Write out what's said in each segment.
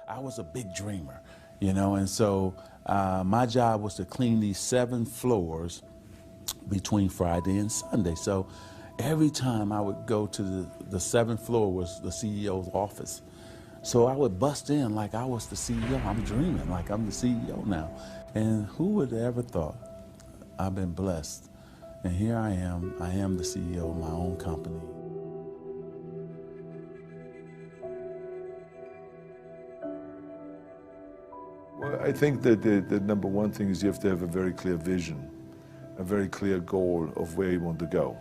I was a big dreamer, you know, and so my job was to clean these 7 floors between Friday and Sunday. So every time I would go to the 7th floor was the CEO's office. So I would bust in like I was the CEO. I'm dreaming like I'm the CEO now. And who would have ever thought? I've been blessed. And here I am the CEO of my own company. Well, I think that the number one thing is you have to have a very clear vision, a very clear goal of where you want to go.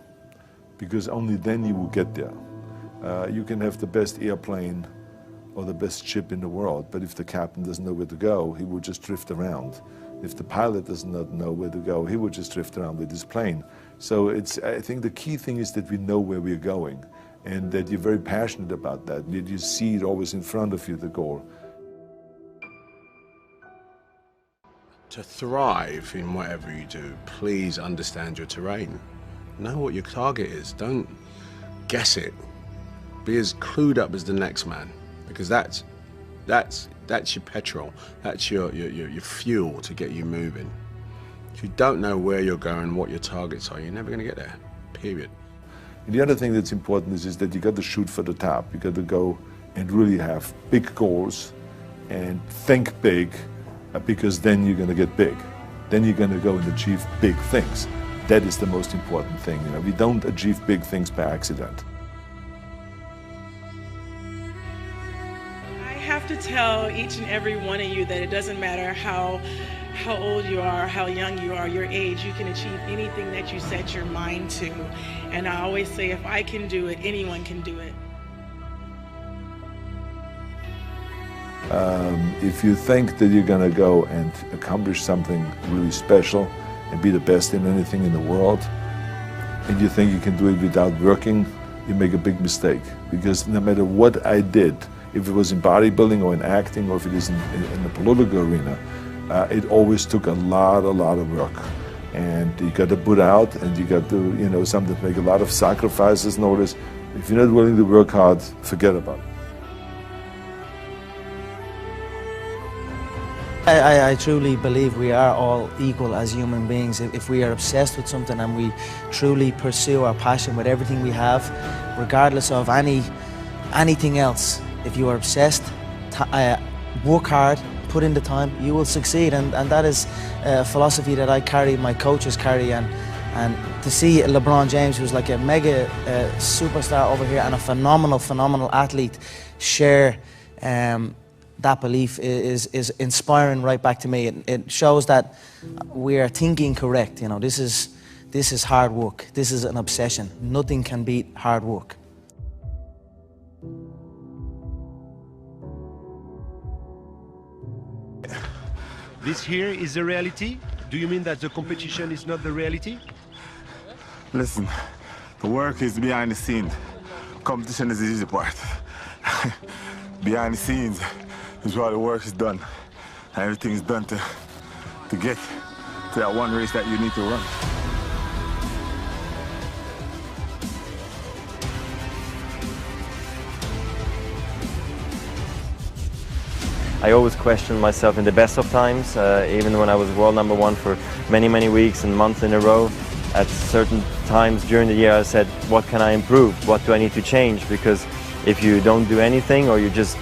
Because only then you will get there. You can have the best airplane or the best ship in the world, but if the captain doesn't know where to go, he will just drift around. If the pilot does not know where to go, he will just drift around with his plane. So I think the key thing is that we know where we're going and that you're very passionate about that, that you see it always in front of you, the goal. To thrive in whatever you do, please understand your terrain. Know what your target is. Don't guess it. Be as clued up as the next man, because that's your petrol. That's your fuel to get you moving. If you don't know where you're going, what your targets are, you're never going to get there. Period. And the other thing that's important is that you got to shoot for the top. You got to go and really have big goals and think big, because then you're going to get big. Then you're going to go and achieve big things. That is the most important thing. You know, we don't achieve big things by accident. I have to tell each and every one of you that it doesn't matter how old you are, how young you are, your age, you can achieve anything that you set your mind to. And I always say, if I can do it, anyone can do it. If you think that you're going to go and accomplish something really special and be the best in anything in the world, and you think you can do it without working, you make a big mistake. Because no matter what I did, if it was in bodybuilding or in acting or if it is in the political arena, it always took a lot of work. And you got to put out, and you got to, you know, sometimes make a lot of sacrifices and all this. If you're not willing to work hard, forget about it. I truly believe we are all equal as human beings. If we are obsessed with something and we truly pursue our passion with everything we have, regardless of anything else, if you are obsessed, work hard, put in the time, you will succeed. And that is a philosophy that I carry, my coaches carry. And to see LeBron James, who's like a mega superstar over here and a phenomenal athlete, share that belief is inspiring right back to me. It shows that we are thinking correct. You know, this is hard work. This is an obsession. Nothing can beat hard work. This here is the reality? Do you mean that the competition is not the reality? Listen, the work is behind the scenes. Competition is the easy part. Behind the scenes is where the work is done. And everything is done to get to that one race that you need to run. I always questioned myself in the best of times, even when I was world #1 for many weeks and months in a row. At certain times during the year I said, what can I improve? What do I need to change? Because if you don't do anything or you just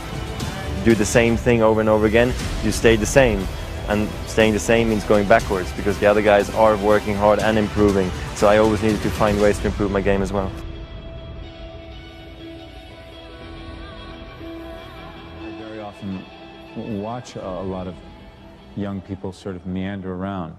do the same thing over and over again, you stay the same. And staying the same means going backwards because the other guys are working hard and improving. So I always needed to find ways to improve my game as well. I very often watch a lot of young people sort of meander around.